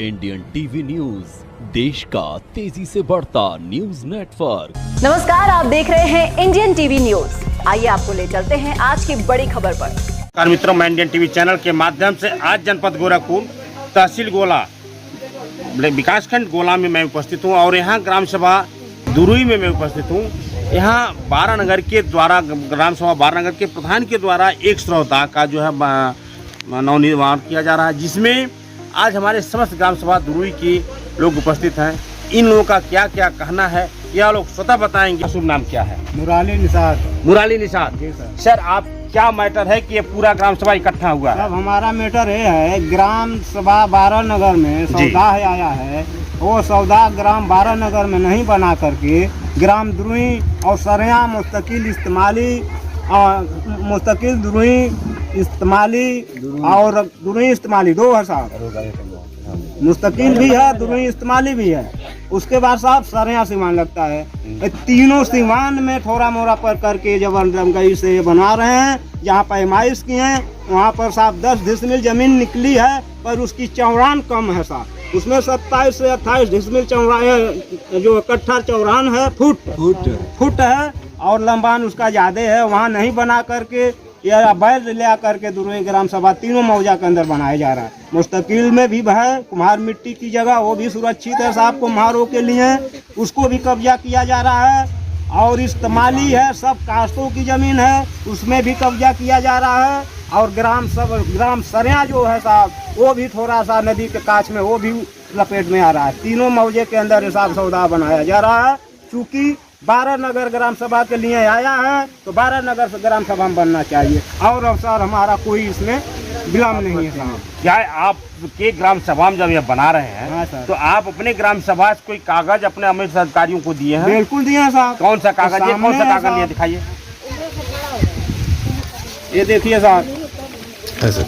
Indian TV news, देश का तेजी से बढ़ता न्यूज नेटवर्क। नमस्कार, आप देख रहे हैं इंडियन टीवी न्यूज। आइए आपको ले चलते हैं आज की बड़ी खबर पर। नमस्कार मित्रों, मैं इंडियन टीवी चैनल के माध्यम से आज जनपद गोरखपुर तहसील गोला विकासखंड गोला में मैं उपस्थित हूं और यहां ग्राम सभा दुरुई में मैं उपस्थित हूं। यहां बारानगर के द्वारा ग्राम सभा बारानगर के प्रधान के द्वारा एक श्रद्धा का जो है नवनिर्माण किया जा रहा है, जिसमें आज हमारे समस्त ग्राम सभा दुरुई के लोग उपस्थित हैं। इन लोगों का क्या क्या कहना है यह लोग स्वतः बताएंगे। शुभ नाम क्या है? मुराली निषाद। मुराली निषाद जी सर। सर, आप क्या मैटर है कि ये पूरा ग्राम सभा इकट्ठा हुआ है? अब हमारा मैटर ये है, ग्राम सभा बारानगर में सौदा आया है, वो सौदा ग्राम बारानगर में नहीं बना करके ग्राम दुरुई और सरेया मुस्तकिल दुरुई इस्तेमाली और दुरुई इस्तेमाली दो है साहब। मुस्तकिल भी है, दुरुई इस्तेमाली भी है। उसके बाद साहब सरेया सीमान लगता है। तीनों सीमान में थोड़ा मोड़ा पर करके जबरदस्ती से बना रहे हैं। जहाँ पैमाइश की है वहाँ पर साहब 10 डिसमिल जमीन निकली है, पर उसकी चौड़ान कम है साहब। उसमें 27 से 28 डिसमिल चौड़ान जो इकट्ठा चौड़ान है फुट है और लंबान उसका ज्यादा है। वहाँ नहीं बना करके या बैल ले करके दुरुई ग्राम सभा तीनों मौजा के अंदर बनाया जा रहा है। मुस्तकिल में भी है कुम्हार मिट्टी की जगह, वो भी सुरक्षित है साहब कुम्हारों के लिए, उसको भी कब्जा किया जा रहा है। और इस्तेमाली है, सब कास्तों की जमीन है, उसमें भी कब्जा किया जा रहा है। और ग्राम सरेया जो है साहब, वो भी थोड़ा सा नदी के काछ में वो भी लपेट में आ रहा है। तीनों मौजे के अंदर हिसाब सौदा बनाया जा रहा है। चूँकि बारानगर ग्राम सभा के लिए आया है तो बारानगर से ग्राम सभा में बनना चाहिए और अवसर हमारा कोई इसमें विलम्ब नहीं है साहब। क्या आपके ग्राम सभा में जब ये बना रहे हैं? हाँ सर। तो आप अपने ग्राम सभा से कोई कागज अपने अमित अधिकारियों को दिए हैं? बिल्कुल दिए हैं साहब। कौन सा कागज है? कौन सा कागज लिए दिखाइए। ये देखिए साहब, ऐसे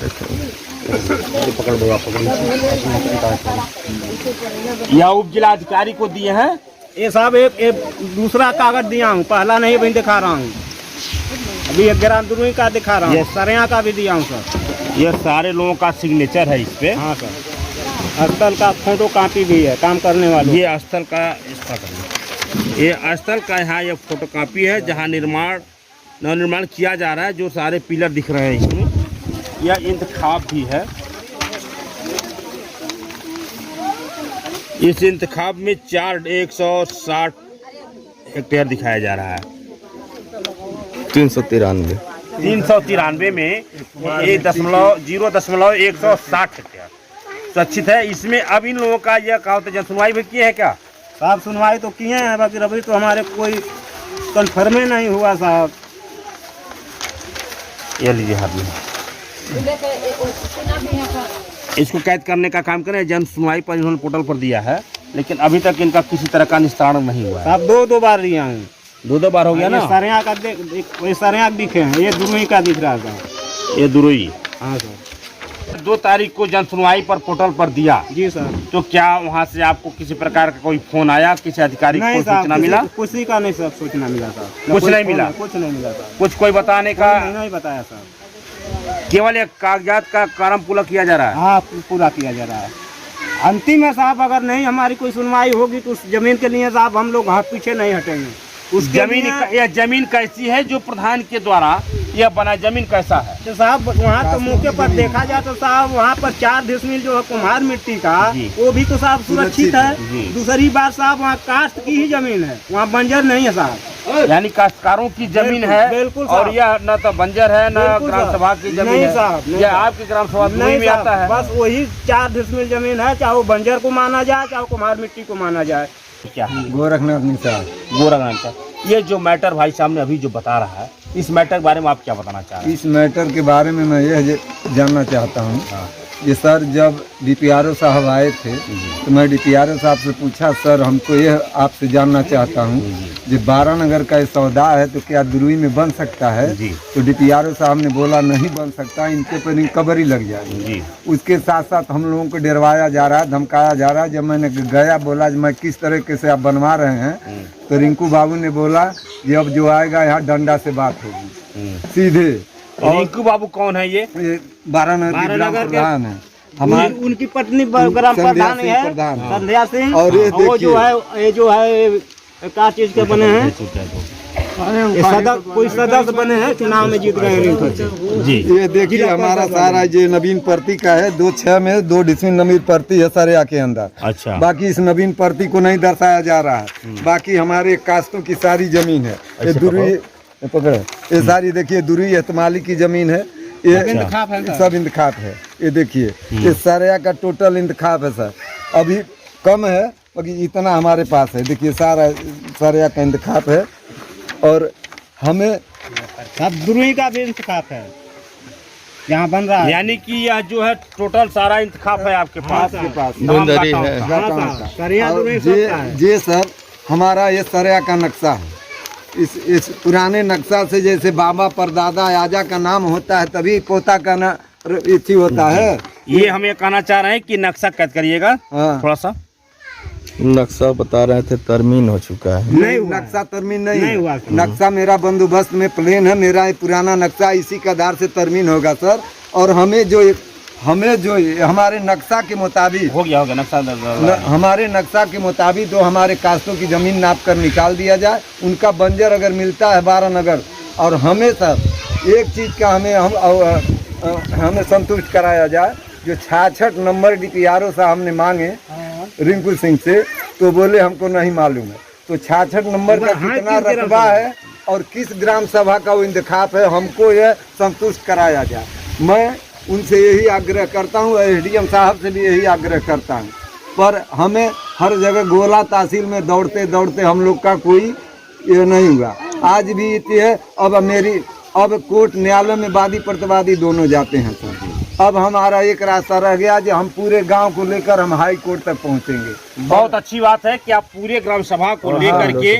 यह उप जिला अधिकारी को दिए हैं। ये साहब एक दूसरा कागज दिया हूँ, पहला नहीं अभी दिखा रहा हूँ। अभी एक ग्राम दुरुई का दिखा रहा हूँ, सरेया का भी दिया हूँ सर। ये सारे लोगों का सिग्नेचर है इस पे। हाँ सर। स्थल का फोटो कॉपी भी है काम करने वाले। ये स्थल का ये स्थल का यहाँ ये फोटो कॉपी है जहाँ नवनिर्माण किया जा रहा है। जो सारे पिलर दिख रहे हैं इसमें, यह इंतखाब भी है। इस इंतखाब में 160 हेक्टेयर दिखाया जा रहा है। 393 में 0.160 हेक्टेयर सुरक्षित है। इसमें अब इन लोगों का यह कहा जन सुनवाई भी की है क्या? साहब सुनवाई तो किए हैं, बाकी अभी तो हमारे कोई कन्फर्म नहीं हुआ साहब। ये लीजिए हाथ में, इसको कैद करने का काम करें। जन सुनवाई पर इन्होंने पोर्टल पर दिया है, लेकिन अभी तक इनका किसी तरह का निस्तारण नहीं हुआ है। साहब दो बार दिया है। दो बार हो गया ना। सरेया का सरेया दिखे हैं, ये दुरुई का दिख रहा था। ये दुरुई। हाँ सर। 2 तारीख को जन सुनवाई पर पोर्टल पर दिया। जी सर। तो क्या वहाँ से आपको किसी प्रकार का कोई फोन आया, किसी अधिकारी को सूचना मिला? किसी का नहीं सर सूचना मिला साहब। कुछ नहीं मिला? कुछ नहीं मिला साहब। कुछ कोई बताने का नहीं बताया साहब। केवल एक कागजात का काम पूरा किया जा रहा है। हाँ पूरा किया जा रहा है। अंतिम है साहब, अगर नहीं हमारी कोई सुनवाई होगी तो उस जमीन के लिए साहब हम लोग हाथ पीछे नहीं हटेंगे। उस यह जमीन कैसी है जो प्रधान के द्वारा यह बना? जमीन कैसा है? तो साहब वहाँ तो मौके पर देखा जाए तो साहब वहाँ पर 4 डिसमिल जो है कुम्हार मिट्टी का, वो भी तो साहब सुरक्षित है। दूसरी बात साहब वहाँ कास्ट की ही जमीन है, वहाँ बंजर नहीं है साहब। यानी काश्तकारों की जमीन है। बिल्कुल। और यह न तो बंजर है न ग्राम सभा की जमीन है साहब। यह आपकी ग्राम सभा दुरुई में आता है। बस वही 4 डिसमिल जमीन है, चाहे वो बंजर को माना जाए चाहे कुम्हार मिट्टी को माना जाए। क्या गोरखनाथ निषाद। गोरखनाथ का ये जो मैटर भाई साहब ने अभी जो बता रहा है, इस मैटर के बारे में आप क्या बताना चाह रहे हैं? इस मैटर के बारे में मैं यह जानना चाहता हूँ। ये सर जब डीपीआरओ साहब आए थे तो मैं डीपीआरओ साहब से पूछा, सर हमको यह आपसे जानना चाहता हूँ जो बारानगर का सौदा है तो क्या दुरुई में बन सकता है? तो डीपीआरओ साहब ने बोला नहीं बन सकता, इनके पर रिकवरी लग जाएगी। उसके साथ साथ हम लोगों को डरवाया जा रहा है, धमकाया जा रहा है। जब मैंने गया बोला मैं किस तरीके से आप बनवा रहे हैं, तो रिंकू बाबू ने बोला कि अब जो आएगा यहाँ डंडा से बात होगी सीधे। रिंकू बाबू कौन है? ये बारानगर के प्रधान है। हमारे उनकी पत्नी ग्राम संध्या प्रधान सिंह है, प्रधान। संध्या सिंह। और ये वो जो देखिए। है, ये जो है क्या चीज के बने हैं, ये कोई सदस्य बने हैं, चुनाव में जीत गए हैं। जी ये देखिए हमारा सारा ये नवीन प्रति का है, 2/6 में 2 डिसमिल नवीन प्रति है सरिया के अंदर। अच्छा बाकी इस नवीन प्रति को नहीं दर्शाया जा रहा है। बाकी हमारे कास्तों की सारी जमीन है। ये दुरुई पकड़े, ये सारी देखिए दुरुई एतमाली की जमीन है। ये सब इंतखाब है। ये देखिए ये सरिया का टोटल इंतखाब है सर। अभी कम है बाकी इतना हमारे पास है। देखिए सारा सरिया का इंतखाब है और हमें सब दुरुई का भी इंतखाब है, यहाँ बन रहा है। यानी कि यह जो है टोटल सारा इंतखाब है आपके पास। आपके पास तमाम गांठों का। हाँ, सरिया दुरुई और सबका है। ये सर हमारा ये सरिया का नक्शा है। इस पुराने नक्शा से जैसे बाबा परदादा आजा का नाम होता है तभी पोता का ना इति होता है। ये हम ये कहना चाह रहे हैं कि नक्शा कैद करिएगा हाँ। थोड़ा सा। नक्शा बता रहे थे तरमीन हो चुका है। नहीं हुआ। नक्शा तरमीन नहीं नहीं है। हुआ। नक्शा मेरा बंदोबस्त में प्लेन है। मेरा ये पुराना नक्शा इसी के आधार से तरमीन होगा सर। और हमें जो हमारे नक्शा के मुताबिक हो गया नक्शा हमारे नक्शा के मुताबिक तो हमारे कास्तों की जमीन नाप कर निकाल दिया जाए। उनका बंजर अगर मिलता है 12 नगर। और हमें सर एक चीज़ का हमें संतुष्ट कराया जाए। जो 66 नंबर DPRO साहब हमने मांगे रिंकू सिंह से, तो बोले हमको नहीं मालूम है। तो 66 नंबर का कितना रकबा है और किस ग्राम सभा का वो इंतखाब है, हमको यह संतुष्ट कराया जाए। मैं उनसे यही आग्रह करता हूँ, SDM साहब से भी यही आग्रह करता हूँ। पर हमें हर जगह गोला तहसील में दौड़ते दौड़ते हम लोग का कोई ये नहीं हुआ। आज भी इतनी है। अब कोर्ट न्यायालय में वादी प्रतिवादी दोनों जाते हैं सर। अब हमारा एक रास्ता रह गया जो हम पूरे गांव को लेकर हम हाई कोर्ट तक पहुंचेंगे। बहुत अच्छी बात है कि आप पूरे ग्राम सभा को लेकर के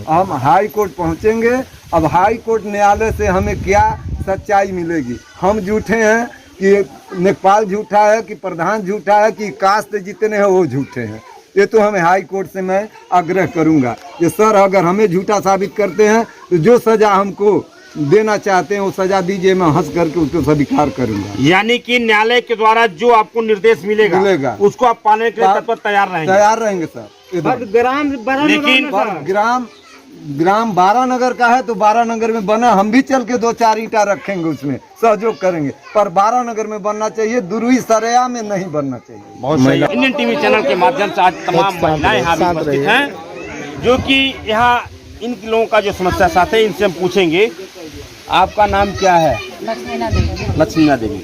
हम हाई कोर्ट पहुंचेंगे। अब हाई कोर्ट न्यायालय से हमें क्या सच्चाई मिलेगी। हम झूठे हैं कि नेपाल झूठा है कि प्रधान झूठा है कि कास्ट जितने हैं वो झूठे हैं। ये तो हमें हाई कोर्ट से मैं आग्रह करूंगा कि सर अगर हमें झूठा साबित करते हैं तो जो सजा हमको देना चाहते हैं वो सजा दीजिए। मैं हंस करके उसको स्वीकार करूंगा। यानी कि न्यायालय के द्वारा जो आपको निर्देश मिलेगा उसको आप पाने के लिए तत्पर तैयार रहेंगे सर। लेकिन ग्राम 12 नगर का है तो 12 नगर में बना, हम भी चल के 2-4 ईंटा रखेंगे, उसमें सहयोग करेंगे। पर 12 नगर में बनना चाहिए, दुरुई सरिया में नहीं बनना चाहिए। बहुत सही। इंडियन टीवी चैनल के माध्यम से आज तमाम महिलाएं यहाँ भी उपस्थित हैं, जो कि यहाँ इन लोगों का जो समस्या साथ है इनसे हम पूछेंगे। आपका नाम क्या है? लक्ष्मीना देवी।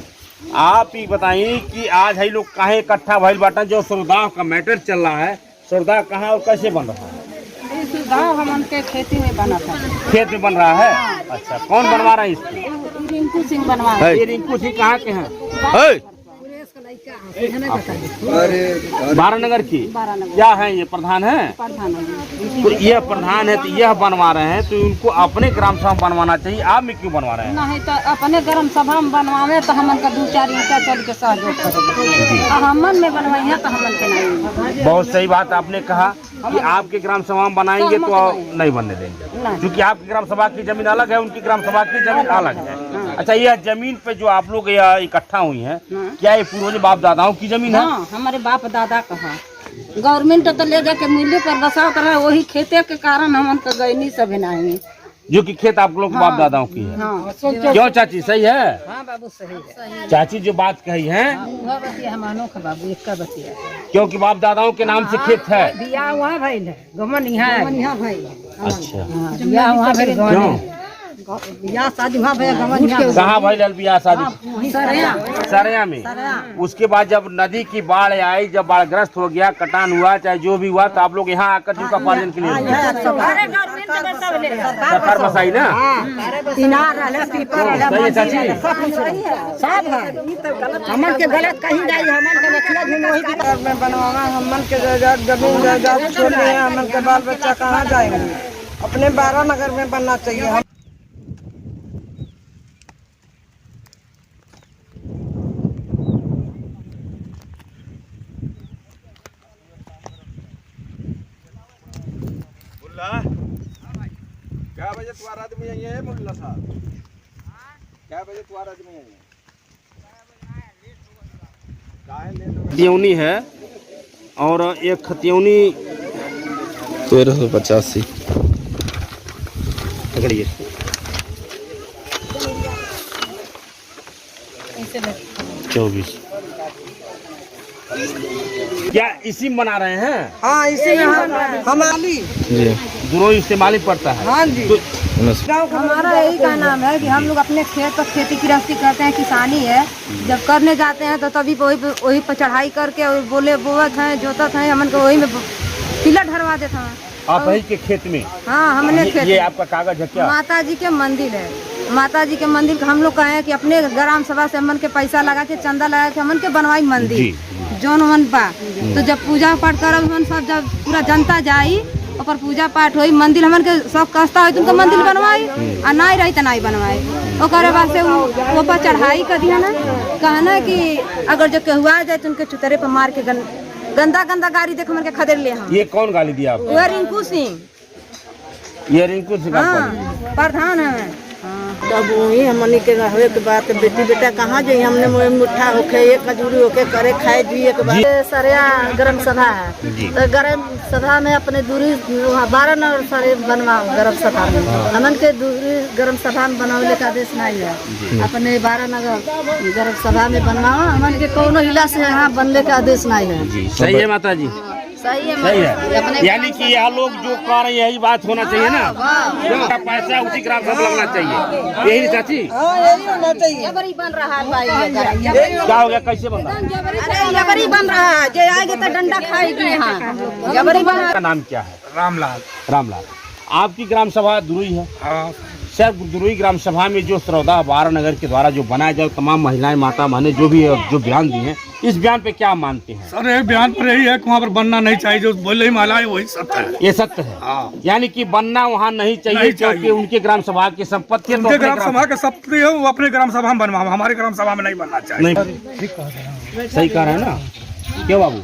आप ही बताइए कि आज है लोग काहे इकट्ठा भइल बाटा, जो सुरदाह का मैटर चल रहा है, सुरदाह कहाँ और कैसे बन रहा है? गाँव हम के खेती में बना था। खेत में बन रहा है। अच्छा, कौन बनवा रहा है इसको? रिंकू सिंह बनवा रहे। ये रिंकू सिंह कहाँ के हैं? 12 नगर की। क्या है ये? प्रधान है? प्रधान है। तो यह प्रधान है तो यह बनवा रहे हैं, तो उनको अपने ग्राम सभा बनवाना चाहिए। आप में क्यों बनवा रहे हैं? नहीं तो अपने ग्राम सभा में बनवावे तो हमन का 2-4 ईंटा चल के सहयोग करेंगे। हमन में बनवाई है तो हमन के नहीं। बहुत सही बात आपने कहा कि आपके ग्राम सभा में बनाएंगे तो नहीं बनने देंगे, क्योंकि आपकी ग्राम सभा की जमीन अलग है, उनकी ग्राम सभा की जमीन अलग है। अच्छा, यह जमीन पे जो आप लोग यहाँ इकट्ठा हुई हैं, क्या ये पूर्वज बाप दादाओं की जमीन है? हाँ, हमारे बाप दादा का है। गवर्नमेंट तो ले जाके मिली पर बसाव कर रहा है, वही खेते के कारण हमन का गईनी सब नहीं, जो कि खेत आप लोग बाप दादाओं की है। हाँ। क्यों चाची, सही है? हाँ बाबू सही है। चाची जो बात कही है, बाबू एक का बतिया, क्योंकि बाप दादाओं के नाम से खेत है। बिया वहाँ भइल है, गमन यहाँ भइल। अच्छा, बिया वहाँ भइल, बिया शादी वहाँ भइल, गमन यहाँ। कहाँ भइल बियाह शादी? सरिया में। उसके बाद जब नदी की बाढ़ आई, जब बाढ़ग्रस्त हो गया, कटान हुआ, चाहे जो भी हुआ, तो आप लोग यहाँ आकर जीविकोपार्जन के लिए सरकार बसाई ना? सही है चाची? हमन के गलत कहीं जाए, हमन के बचला भी वही में बनवाना, हमन के जमीन जायदाद छोड़ दिए, हमन के बाल बच्चा कहाँ जाएंगे? अपने 12 नगर में बनना चाहिए। क्या बजे तुम्हारा आदमी आई है मुल्ला साहब? क्या बजे तुम्हारा आदमी आई है? खतियौनी है और एक खतियौनी 1385। पकड़िए। चौबीस। क्या इसी में बना रहे हैं? हाँ इसी में हमारी जी दोनों इस्तेमाल पड़ता है। हाँ जी। हमारा यही का नाम है कि हम लोग अपने खेत पर खेती गृहस्थी करते हैं, किसानी है। जब करने जाते हैं तो तभी वही पर चढ़ाई करके और बोले बोवत हैं, जोतत हैं, हमन को वही में पिलर ढरवा देते हैं। आप वही के खेत में? हाँ हमने खेत। ये आपका कागज है क्या? माता जी के मंदिर है। माता जी के मंदिर का हम लोग कहे कि अपने ग्राम सभा से हमन के पैसा लगा के चंदा लगा के हमन के बनवाई मंदिर जौन मन बा। तो जब पूजा पाठ करब हमन सब, जब पूरा जनता जाई और पूजा पाठ होई, मंदिर हमन के सब कस्ता होई तुमको मंदिर बनवाई और नहीं रही तो नहीं बनवाई। ओकरे बाद से वो पर चढ़ाई कर दिया ना, कहना कि अगर जो केहुआ जाए तो उनके चुतरे पर मार के गंदा गंदा गाड़ी देख हमन के खदेड़ ले। हम ये कौन गाली दिया आपको? वो रिंकू सिंह। ये रिंकू सिंह हाँ प्रधान है। तब वही हमने के रहे के बात बेटी बेटा कहाँ जाइए, हमने मुठ्ठा होके एक खजूरी होके करे खाए जी के बाद। सरिया ग्राम सभा है तो ग्राम सभा में अपने दूरी 12 नगर सरे बनवाओ ग्राम सभा में। हमन के दूरी ग्राम सभा में बनाने का आदेश नहीं है। अपने 12 नगर ग्राम सभा में बनवाओ, हमन के कोनो हिला से यहाँ बनने का आदेश नहीं है। सही है माता जी? सही है, सही है। यानी कि यह लोग जो कह रहे हैं यही बात होना चाहिए ना, उनका पैसा उसी ग्राम सभा लगना चाहिए, यही चाची? यही होना चाहिए। जबरी बन रहा है भाई, क्या हो गया? कैसे बन रहा है? जबरी बन रहा है, जो आएगी तो डंडा खाएगी यहाँ। जबरी बन का नाम क्या है? रामलाल। रामलाल। आपकी ग्राम सभा दुरुई है? हाँ सर, दुरुई ग्राम सभा में जो सरौदा 12 नगर के द्वारा जो बनाया जाए, तमाम महिलाएं माता बहनें जो भी जो बयान दिए हैं, इस बयान पे क्या मानते हैं? सर एक बयान पर यही है कि वहाँ पर बनना नहीं चाहिए, जो बोल रही महिलाएं वही सत्य है। ये सत्य है? हाँ। यानी कि बनना वहाँ नहीं चाहिए क्योंकि उनके ग्राम सभा की संपत्ति है। उनके ग्राम सभा के संपत्ति है, वो अपने ग्राम सभा में बनवा, हमारे ग्राम सभा में नहीं बनना चाहिए। नहीं, सही कह रहे हैं ना? क्यों बाबू?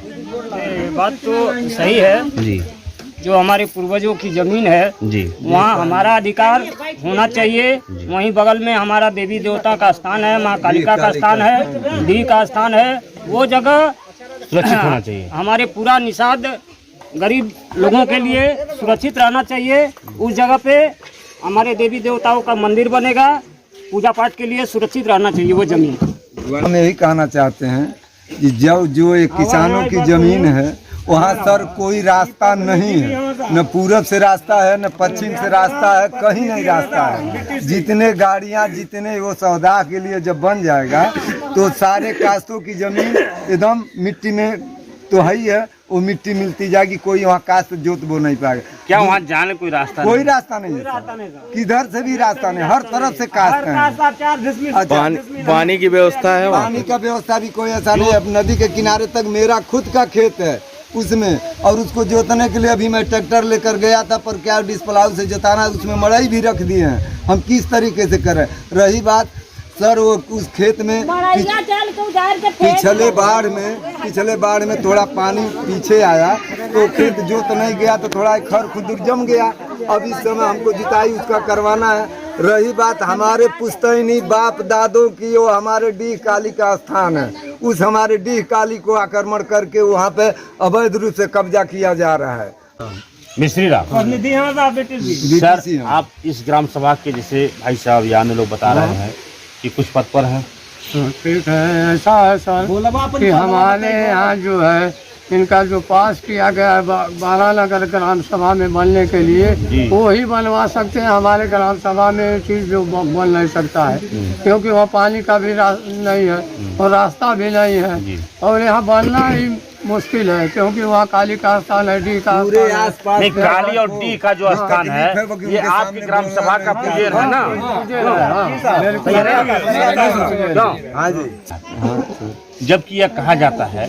बात तो सही है जी। जो हमारे पूर्वजों की जमीन है जी, वहाँ हमारा अधिकार होना चाहिए। वहीं बगल में हमारा देवी देवता का स्थान है, माँ कालिका का स्थान है, दी का स्थान है, वो जगह सुरक्षित होना चाहिए। हमारे पूरा निषाद गरीब लोगों के लिए सुरक्षित रहना चाहिए। उस जगह पे हमारे देवी देवताओं का मंदिर बनेगा, पूजा पाठ के लिए सुरक्षित रहना चाहिए वो जमीन। हम यही कहना चाहते हैं कि जो एक किसानों की जमीन है वहाँ सर कोई रास्ता नहीं है, न पूरब से रास्ता है न पश्चिम से रास्ता है, कहीं नहीं रास्ता है। जितने गाड़ियाँ जितने वो सौदा के लिए जब बन जाएगा तो सारे कास्तों की जमीन एकदम मिट्टी में तो है ही है, वो मिट्टी मिलती जाएगी, कोई वहाँ कास्त जोत बो नहीं पाएगा। क्या वहाँ जाने कोई रास्ता? कोई रास्ता नहीं है, किधर से भी रास्ता नहीं, हर तरफ से कास्त है। पानी की व्यवस्था है? पानी का व्यवस्था भी कोई ऐसा नहीं है। अब नदी के किनारे तक मेरा खुद का खेत है उसमें, और उसको जोतने के लिए अभी मैं ट्रैक्टर लेकर गया था, पर क्या डिस्प्लाउ से जोताना, उसमें मड़ई भी रख दिए हैं। हम किस तरीके से करें? रही बात सर वो उस खेत में पिछले बाढ़ में थोड़ा पानी पीछे आया तो खेत जोत नहीं गया तो थोड़ा खर खुदुर जम गया। अब इस समय हमको जुताई उसका करवाना है। रही बात हमारे पुश्तैनी बाप दादों की, वो हमारे डीह काली का स्थान है, उस हमारे डीह काली को आक्रमण करके वहाँ पे अवैध रूप से कब्जा किया जा रहा है। मिस्त्री राम सर, आप इस ग्राम सभा के जैसे भाई साहब या अन्य लोग बता रहे हैं कि कुछ पद पर हैं? ठीक है, ऐसा है सर कि हमारे यहाँ जो है इनका जो पास किया गया है 12 नगर ग्राम सभा में बनने के लिए, वो ही बनवा सकते हैं। हमारे ग्राम सभा में ये चीज़ जो बन नहीं सकता है क्योंकि वहाँ पानी का भी नहीं है और रास्ता भी नहीं है, और यहाँ बनना ही मुश्किल है क्योंकि वहाँ काली का स्थान है, डी का पूरे आसपास नहीं, काली और डी का जो स्थान है ये आपकी ग्राम सभा का पुजेर है ना? हाँ जी। जबकि यह कहा जाता है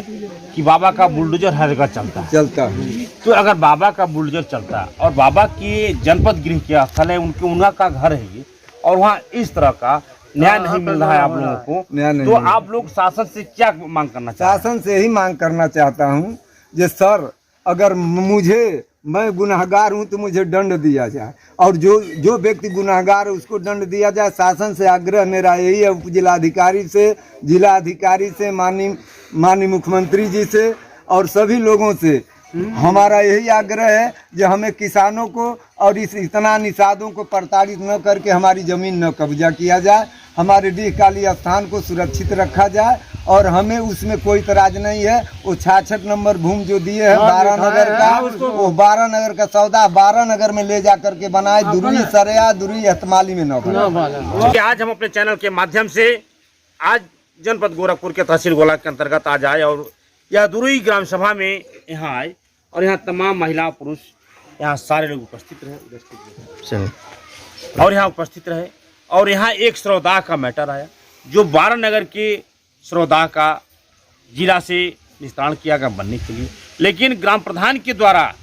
कि बाबा का बुलडोजर हर जगह चलता है। तो अगर बाबा का बुलडोजर चलता है और बाबा की जनपद गृह के स्थल है, उनका का घर है ये, और वहाँ इस तरह का न्याय नहीं मिल रहा है आप लोगों को, तो आप लोग शासन से क्या मांग करना चाहते हैं? शासन से ही मांग करना चाहता हूँ कि सर अगर मुझे मैं गुनाहगार हूं तो मुझे दंड दिया जाए, और जो व्यक्ति गुनाहगार है उसको दंड दिया जाए। शासन से आग्रह मेरा यही है, उप जिलाधिकारी से, जिलाधिकारी से, माननीय मुख्यमंत्री जी से और सभी लोगों से हमारा यही आग्रह है कि हमें किसानों को और इतना निषादों को प्रताड़ित न करके हमारी ज़मीन न कब्जा किया जाए, हमारे डीह काली स्थान को सुरक्षित रखा जाए, और हमें उसमें कोई तराज नहीं है। वो 66 नंबर भूमि जो दिए है 12 नगर का, वो 12 नगर का सौदा 12 नगर में ले जा करके बनाए, दुरुई सरेया दुरुई हतमाली में न बनाए। आज हम अपने चैनल के माध्यम से आज जनपद गोरखपुर के तहसील गोला के अंतर्गत आज आए और यह दुरुई ग्राम सभा में यहाँ आए और यहाँ तमाम महिला पुरुष यहाँ सारे लोग उपस्थित रहे और यहाँ उपस्थित रहे और यहाँ एक श्रौदा का मैटर आया जो 12 नगर के श्रौदा का जिला से निस्तारण किया गया बनने के लिए, लेकिन ग्राम प्रधान के द्वारा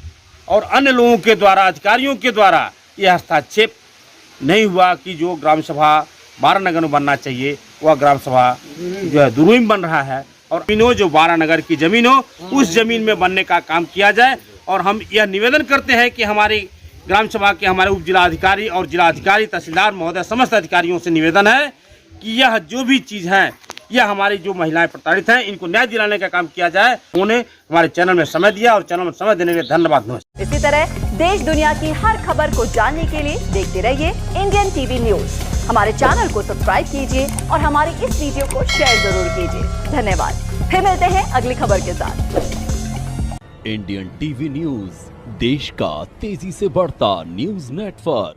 और अन्य लोगों के द्वारा, अधिकारियों के द्वारा यह हस्तक्षेप नहीं हुआ कि जो ग्राम सभा 12 नगर में बनना चाहिए वह ग्राम सभा जो है दुरुई में बन रहा है, और जमीनों जो 12 नगर की जमीन हो उस जमीन में बनने का काम किया जाए। और हम यह निवेदन करते हैं कि हमारी ग्राम सभा के हमारे उप जिलाधिकारी और जिलाधिकारी तहसीलदार महोदय समस्त अधिकारियों से निवेदन है कि यह जो भी चीज़ है यह हमारी जो महिलाएं प्रताड़ित हैं इनको न्याय दिलाने का काम किया जाए। उन्होंने हमारे चैनल में समय दिया और चैनल में समय देने के लिए धन्यवाद। इसी तरह देश दुनिया की हर खबर को जानने के लिए देखते रहिए इंडियन टीवी न्यूज। हमारे चैनल को सब्सक्राइब कीजिए और हमारी इस वीडियो को शेयर जरूर कीजिए। धन्यवाद। फिर मिलते हैं अगली खबर के साथ। इंडियन टीवी न्यूज, देश का तेजी से बढ़ता न्यूज नेटवर्क।